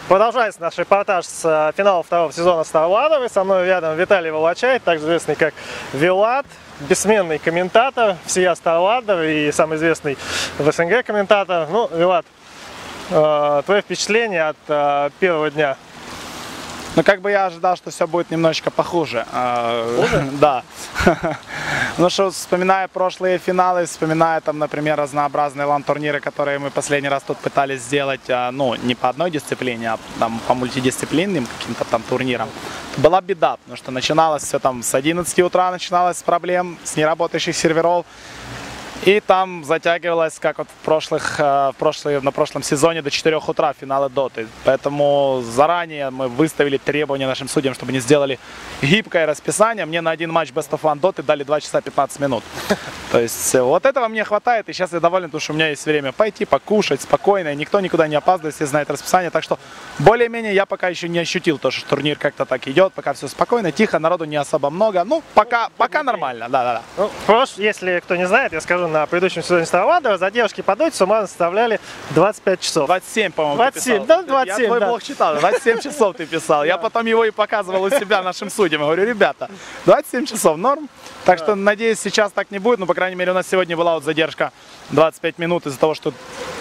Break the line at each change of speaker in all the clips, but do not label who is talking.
Продолжается наш репортаж с финала второго сезона StarLadder. Со мной рядом Виталий Волочай, также известный как Вилат, бессменный комментатор всея StarLadder и самый известный в СНГ комментатор. Ну, Вилат, твои впечатления от первого дня?
Ну, как бы я ожидал, что все будет немножечко похуже.
Хуже?
Да. Ну что, вспоминая прошлые финалы, вспоминая там, например, разнообразные лан-турниры, которые мы последний раз тут пытались сделать, ну, не по одной дисциплине, а там по мультидисциплинным каким-то там турнирам, была беда, потому что начиналось все там с 11 утра, начиналось с проблем, с неработающих серверов. И там затягивалось, как вот на прошлом сезоне, до 4 утра финалы доты. Поэтому заранее мы выставили требования нашим судьям, чтобы они сделали гибкое расписание. Мне на один матч Best of One доты дали 2 часа 15 минут. То есть вот этого мне хватает, и сейчас я доволен, потому что у меня есть время пойти покушать спокойно, и никто никуда не опаздывает, все знают расписание. Так что более-менее я пока еще не ощутил то, что турнир как-то так идет, пока все спокойно, тихо, народу не особо много. Ну, пока нормально, да.
Ну, если кто не знает, я скажу, на предыдущем сезоне StarLadder задержки по доте суммарно составляли 25 часов.
27, по-моему,
27, да, 27,
я твой
да.
блог читал, 27 часов ты писал. Я потом его и показывал у себя нашим судьям. Я говорю, ребята, 27 часов норм. Так что, надеюсь, сейчас так не будет. Ну, по крайней мере, у нас сегодня была вот задержка 25 минут из-за того, что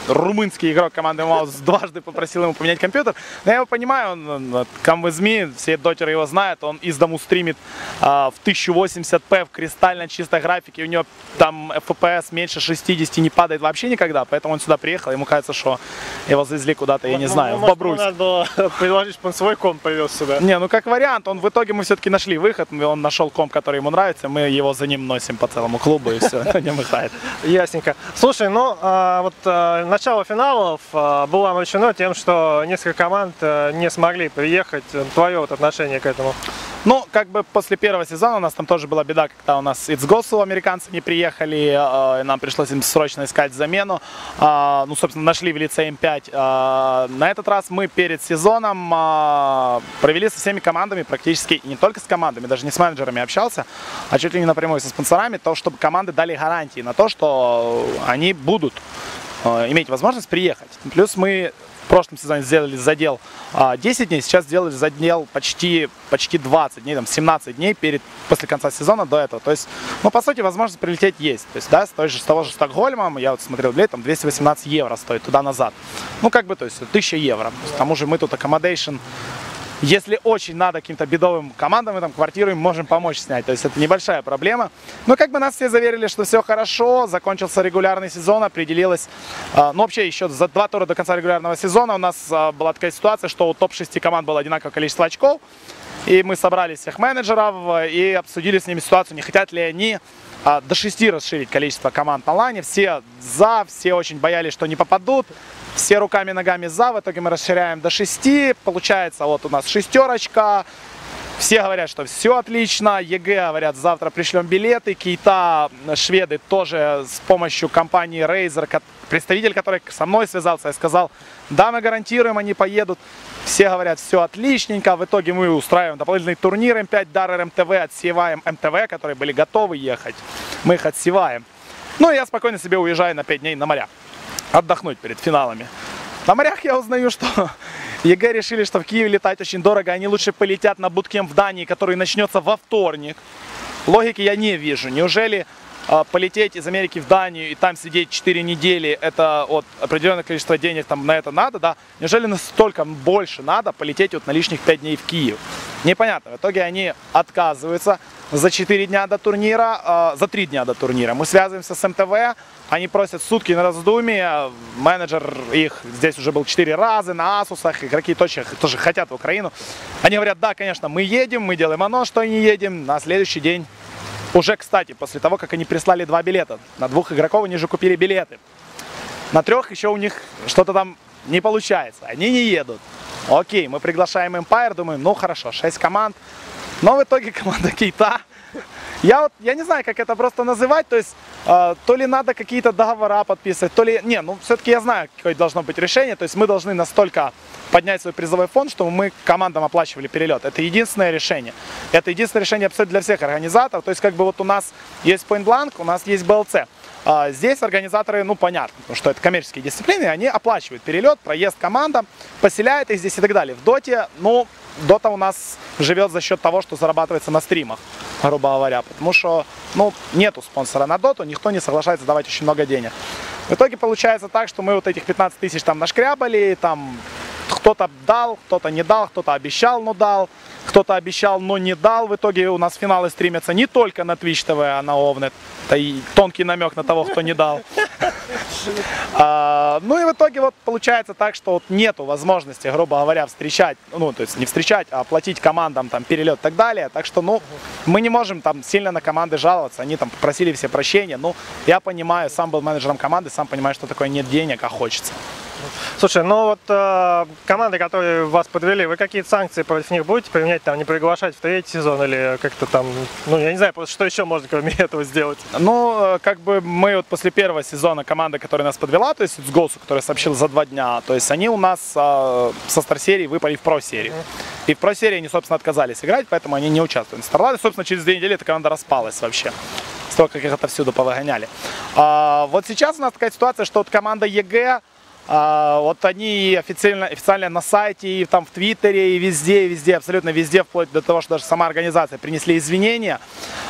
румынский игрок команды Маус дважды попросил ему поменять компьютер. Но я его понимаю, он come with me, все дотеры его знают, он из дому стримит в 1080p в кристально чистой графике, у него там FPS меньше 60 не падает вообще никогда, поэтому он сюда приехал, ему кажется, что его завезли куда-то, я не знаю, в Бобруйск.
Надо было предложить, чтобы он свой комп привез сюда.
Не, ну как вариант, в итоге мы все-таки нашли выход, он нашел комп, который ему нравится, мы его за ним носим по целому клубу и все, на нем играет.
Ясненько. Слушай, ну начало финалов было омрачено тем, что несколько команд не смогли приехать. Твое вот отношение к этому?
Ну, как бы после первого сезона у нас там тоже была беда, когда у нас Ицгосу американцы не приехали, и нам пришлось им срочно искать замену. Ну, собственно, нашли в лице М5. На этот раз мы перед сезоном провели со всеми командами, практически не только с командами, даже не с менеджерами общался, а чуть ли не напрямую со спонсорами, то, чтобы команды дали гарантии на то, что они будут иметь возможность приехать. Плюс мы в прошлом сезоне сделали задел 10 дней, сейчас сделали задел почти 20 дней, там 17 дней после конца сезона до этого. То есть, ну, по сути, возможность прилететь есть. То есть, да, с того же Стокгольма, я вот смотрел билет, там 218 евро стоит туда-назад. Ну, как бы, то есть, 1000 евро. К тому же мы тут accommodation. Если очень надо каким-то бедовым командам, мы там квартиру им можем помочь снять. То есть это небольшая проблема. Но как бы нас все заверили, что все хорошо. Закончился регулярный сезон, определилось. Ну вообще еще за 2 тура до конца регулярного сезона у нас была такая ситуация, что у топ-6 команд было одинаковое количество очков. И мы собрали всех менеджеров и обсудили с ними ситуацию, не хотят ли они до 6 расширить количество команд на лане. Все за, все очень боялись, что не попадут. Все руками, ногами за, в итоге мы расширяем до 6, получается вот у нас 6. Все говорят, что все отлично, ЕГЭ говорят, завтра пришлем билеты, Кейта, шведы тоже с помощью компании Razer, представитель, который со мной связался, я сказал, да, мы гарантируем, они поедут. Все говорят, все отличненько, в итоге мы устраиваем дополнительный турнир М5 Даррер МТВ, отсеваем МТВ, которые были готовы ехать, мы их отсеваем. Ну и я спокойно себе уезжаю на 5 дней на моря. Отдохнуть перед финалами. На морях я узнаю, что ЕГЭ решили, что в Киеве летать очень дорого, они лучше полетят на буткемп в Дании, который начнется во вторник. Логики я не вижу. Неужели полететь из Америки в Данию и там сидеть 4 недели, это вот определенное количество денег там на это надо, да? Неужели настолько больше надо полететь вот на лишних 5 дней в Киев? Непонятно. В итоге они отказываются за 4 дня до турнира, за 3 дня до турнира. Мы связываемся с МТВ, они просят сутки на раздумье, менеджер их здесь уже был 4 раза на Асусах, игроки тоже хотят в Украину. Они говорят, да, конечно, мы едем, мы делаем анонс, что не едем, на следующий день. Уже, кстати, после того, как они прислали 2 билета, на 2 игроков они же купили билеты. На 3 еще у них что-то там не получается, они не едут. Окей, мы приглашаем Empire, думаем, ну хорошо, 6 команд. Но в итоге команда Кейта, я не знаю, как это просто называть, то есть то ли надо какие-то договора подписывать, то ли, не, ну все-таки я знаю, какое должно быть решение, то есть мы должны настолько поднять свой призовой фонд, чтобы мы командам оплачивали перелет. Это единственное решение. Это единственное решение абсолютно для всех организаторов, то есть как бы вот у нас есть Point Blank, у нас есть BLC. Здесь организаторы, ну понятно, потому что это коммерческие дисциплины, они оплачивают перелет, проезд командам, поселяют их здесь и так далее. В доте, ну, дота у нас живет за счет того, что зарабатывается на стримах, грубо говоря, потому что, ну, нету спонсора на доту, никто не соглашается давать очень много денег. В итоге получается так, что мы вот этих 15 тысяч там нашкрябали, там кто-то дал, кто-то не дал, кто-то обещал, но дал, кто-то обещал, но не дал. В итоге у нас финалы стримятся не только на Twitch TV, а на Ovnet. Это и тонкий намек на того, кто не дал. Ну и в итоге вот получается так, что вот нету возможности, грубо говоря, встречать, ну то есть не встречать, а платить командам там перелет и так далее. Так что, ну, мы не можем там сильно на команды жаловаться. Они там попросили все прощения. Ну, я понимаю, сам был менеджером команды, сам понимаю, что такое нет денег, а хочется.
Слушай, ну вот команды, которые вас подвели, вы какие-то санкции против них будете применять, там, не приглашать в третий сезон или как-то там, ну я не знаю, просто что еще можно кроме этого сделать?
Ну, как бы мы вот после первого сезона команда, которая нас подвела, то есть с Госу, который сообщил за 2 дня, то есть они у нас со Стар-серии выпали в Про-серию. И в Про-серии они, собственно, отказались играть, поэтому они не участвуют. Старлады, собственно, через 2 недели эта команда распалась вообще. С того, как их отовсюду повыгоняли. Вот сейчас у нас такая ситуация, что вот команда ЕГЭ, вот они официально на сайте, и там в Твиттере, и везде, абсолютно везде, вплоть до того, что даже сама организация принесли извинения.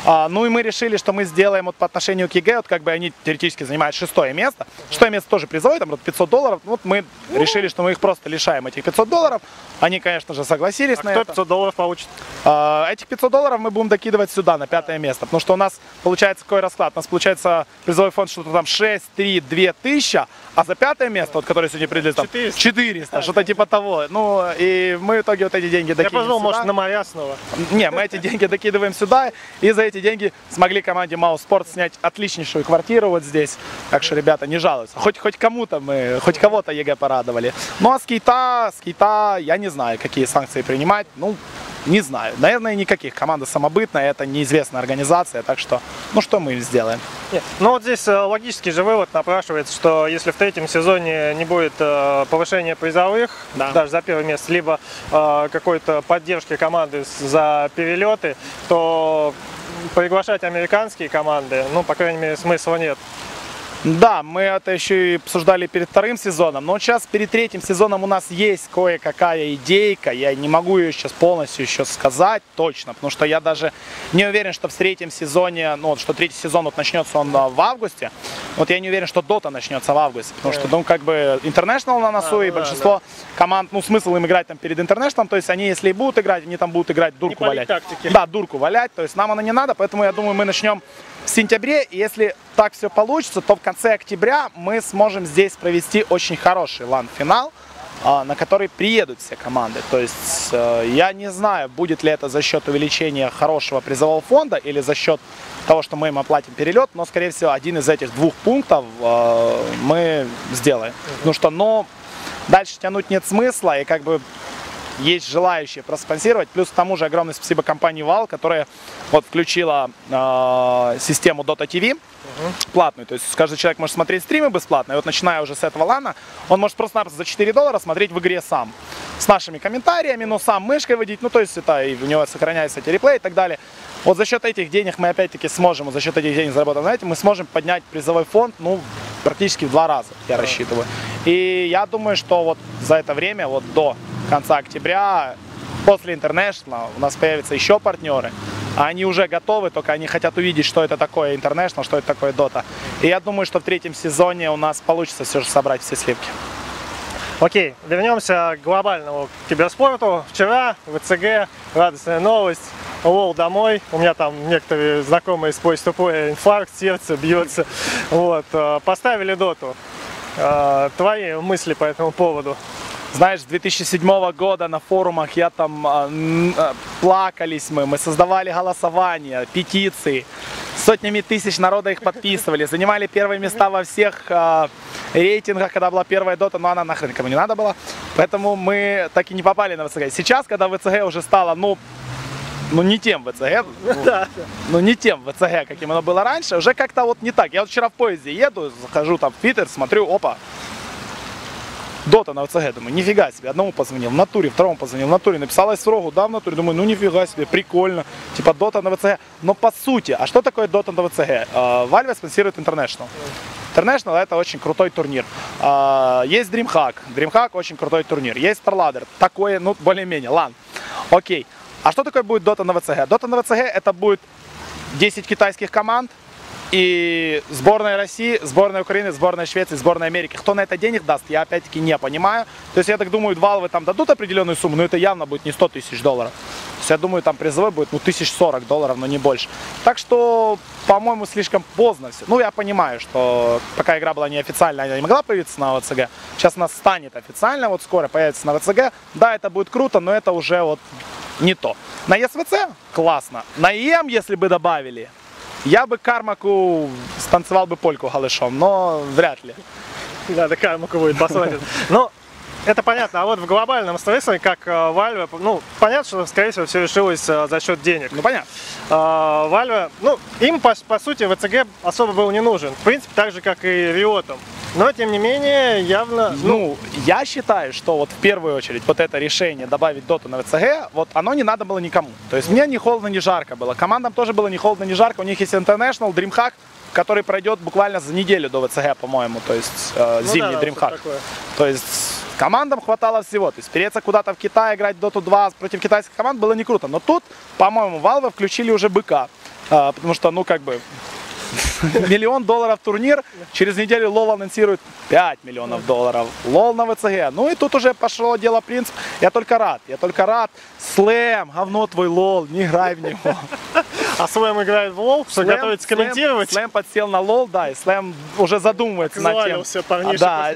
Ну и мы решили, что мы сделаем вот по отношению к ЕГЭ, вот как бы они теоретически занимают 6-е место. 6-е место тоже призовое, там $500. Вот мы решили, что мы их просто лишаем этих $500. Они, конечно же, согласились на это.
Кто $500 получит?
Этих $500 мы будем докидывать сюда, на 5-е место. Потому что у нас получается какой расклад? У нас получается призовой фонд что-то там 6, 3, 2 тысячи, а за 5-е место, вот, которое сегодня определили, там 400, что-то типа того. Ну, и мы в итоге вот эти деньги докидываем.
Я подумал,
сюда.
может, на моря снова.
Не, мы эти деньги докидываем сюда, и за эти деньги смогли команде Маус Спорт снять отличнейшую квартиру вот здесь. Так что, ребята, не жалуются. Хоть кому-то мы, хоть кого-то ЕГЭ порадовали. Ну, а с Кейта, я не знаю, какие санкции принимать. Ну, не знаю. Наверное, никаких. Команда самобытная, это неизвестная организация, так что, ну, что мы сделаем?
Нет. Ну, вот здесь логический же вывод напрашивается, что если в третьем сезоне не будет повышения призовых, даже за первое место, либо какой-то поддержки команды за перелеты, то приглашать американские команды, ну, по крайней мере, смысла нет.
Да, мы это еще и обсуждали перед 2-м сезоном, но сейчас перед 3-м сезоном у нас есть кое-какая идейка, я не могу ее сейчас полностью еще сказать точно, потому что я даже не уверен, что в 3-м сезоне, ну, что 3-й сезон вот начнется он в августе, вот я не уверен, что Дота начнется в августе, потому что, ну, как бы, International на носу, и большинство команд, ну, смысл им играть там перед International, то есть они, если и будут играть, они там будут играть дурку валять. Да, дурку валять, то есть нам она не надо, поэтому я думаю, мы начнем в сентябре, и если так все получится, то в конце октября мы сможем здесь провести очень хороший лан-финал, на который приедут все команды. То есть я не знаю, будет ли это за счет увеличения хорошего призового фонда или за счет того, что мы им оплатим перелет, но, скорее всего, один из этих 2 пунктов мы сделаем. Потому что, но дальше тянуть нет смысла, и как бы есть желающие проспонсировать. Плюс к тому же огромное спасибо компании Valve, которая вот включила систему Dota TV платную. То есть каждый человек может смотреть стримы бесплатно. И вот начиная уже с этого лана, он может просто-напросто за $4 смотреть в игре сам. С нашими комментариями, но сам мышкой водить. Ну то есть это и у него сохраняется эти реплей и так далее. Вот за счет этих денег мы опять-таки сможем, за счет этих денег заработанных на этом, мы сможем поднять призовой фонд, ну, практически в 2 раза, я рассчитываю. И я думаю, что вот за это время, вот до конца октября, после International у нас появятся еще партнеры. Они уже готовы, только они хотят увидеть, что это такое International, что это такое Dota. И я думаю, что в 3-м сезоне у нас получится все же собрать все сливки.
Окей, вернемся к глобальному киберспорту. Вчера в ВЦГ радостная новость. Лол домой. У меня там некоторые знакомые с тупой инфаркт, сердце бьется. Вот. Поставили доту. Твои мысли по этому поводу?
Знаешь, с 2007 года на форумах я там плакались мы создавали голосования, петиции, сотнями тысяч народа их подписывали, занимали первые места во всех рейтингах, когда была первая дота, но она нахрен никому не надо была, поэтому мы так и не попали на ВЦГ. Сейчас, когда ВЦГ уже стало, ну не тем ВЦГ, ну не тем ВЦГ, каким оно было раньше, уже как-то вот не так. Я вот вчера в поезде еду, захожу там в Твиттер, смотрю, опа, Дота на ВЦГ, думаю, нифига себе, одному позвонил, в натуре, второму позвонил, в натуре, написалось в Рогу, да, в натуре, думаю, ну нифига себе, прикольно, типа Дота на ВЦГ. Но по сути, а что такое Дота на ВЦГ? Valve спонсирует International. International это очень крутой турнир. Есть DreamHack, DreamHack очень крутой турнир. Есть StarLadder, такое, ну, более-менее, ладно. Окей. А что такое будет Dota на ВЦГ? Dota на ВЦГ это будет 10 китайских команд и сборная России, сборная Украины, сборная Швеции, сборная Америки. Кто на это денег даст, я опять-таки не понимаю. То есть я так думаю, Valve там дадут определенную сумму, но это явно будет не 100 тысяч долларов. То есть я думаю, там призовой будет, ну, $1040, но не больше. Так что, по-моему, слишком поздно все. Ну, я понимаю, что пока игра была неофициальная, она не могла появиться на ВЦГ. Сейчас она станет официально, вот скоро появится на ВЦГ. Да, это будет круто, но это уже вот не то. На СВЦ классно. На ЕМ, если бы добавили, я бы Кармаку станцевал бы польку голышом, но вряд ли.
Да, да, Кармаку будет посмотрит. Ну, это понятно. А вот в глобальном смысле, как Valve, ну, понятно, что, скорее всего, все решилось за счет денег.
Ну, понятно.
Valve, ну, им, по сути, ВЦГ особо был не нужен. В принципе, так же, как и Riot'ом. Но, тем не менее, явно...
Ну, я считаю, что вот в первую очередь вот это решение добавить доту на ВЦГ, вот оно не надо было никому. То есть мне ни холодно, ни жарко было. Командам тоже было ни холодно, ни жарко. У них есть International, DreamHack, который пройдет буквально за неделю до ВЦГ, по-моему. То есть зимний DreamHack. То есть командам хватало всего. То есть переться куда-то в Китай, играть в Dota 2 против китайских команд было не круто. Но тут, по-моему, Valve включили уже быка. Потому что, ну, как бы... $1 миллион турнир, через неделю LoL анонсирует $5 миллионов. LoL на ВЦГ. Ну и тут уже пошло дело принцип. Я только рад. Слэм, говно твой LoL, не играй в него.
А Слэм играет в LoL, что готовится комментировать?
Слэм подсел на LoL, да, и Слэм уже задумывается над тем.
Да,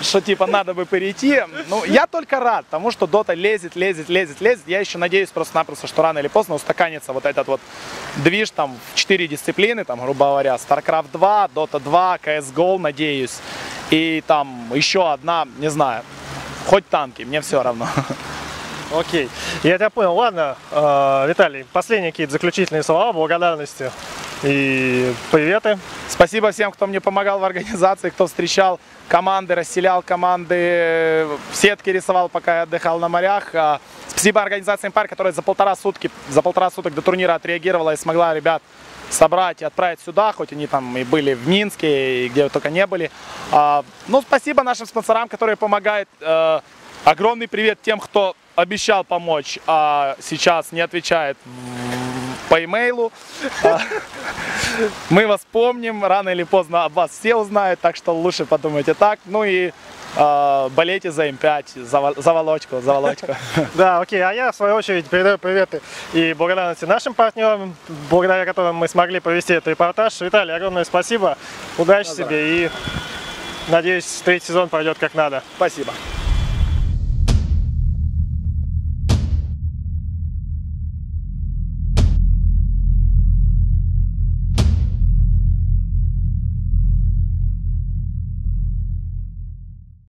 что типа надо бы перейти. Ну, я только рад, потому что Дота лезет. Я еще надеюсь просто-напросто, что рано или поздно устаканится вот этот вот движ там в 4 дисциплины, там, грубо говоря, StarCraft 2, Dota 2, CSGO, надеюсь. И там еще одна, не знаю, хоть танки, мне все равно.
Окей, я тебя понял. Ладно, Виталий, последние какие-то заключительные слова, благодарности и приветы.
Спасибо всем, кто мне помогал в организации, кто встречал команды, расселял команды, сетки рисовал, пока я отдыхал на морях. Спасибо организации Empire, которая за полтора суток до турнира отреагировала и смогла ребят собрать и отправить сюда, хоть они там и были в Минске, и где только не были. Ну, спасибо нашим спонсорам, которые помогают. Огромный привет тем, кто обещал помочь, а сейчас не отвечает по имейлу. Мы вас помним, рано или поздно об вас все узнают, так что лучше подумайте так. Ну и болейте за М5, за Володьку.
Да, окей, а я в свою очередь передаю приветы и благодарности нашим партнерам, благодаря которым мы смогли провести этот репортаж. Виталий, огромное спасибо, удачи тебе и надеюсь, третий сезон пройдет как надо.
Спасибо.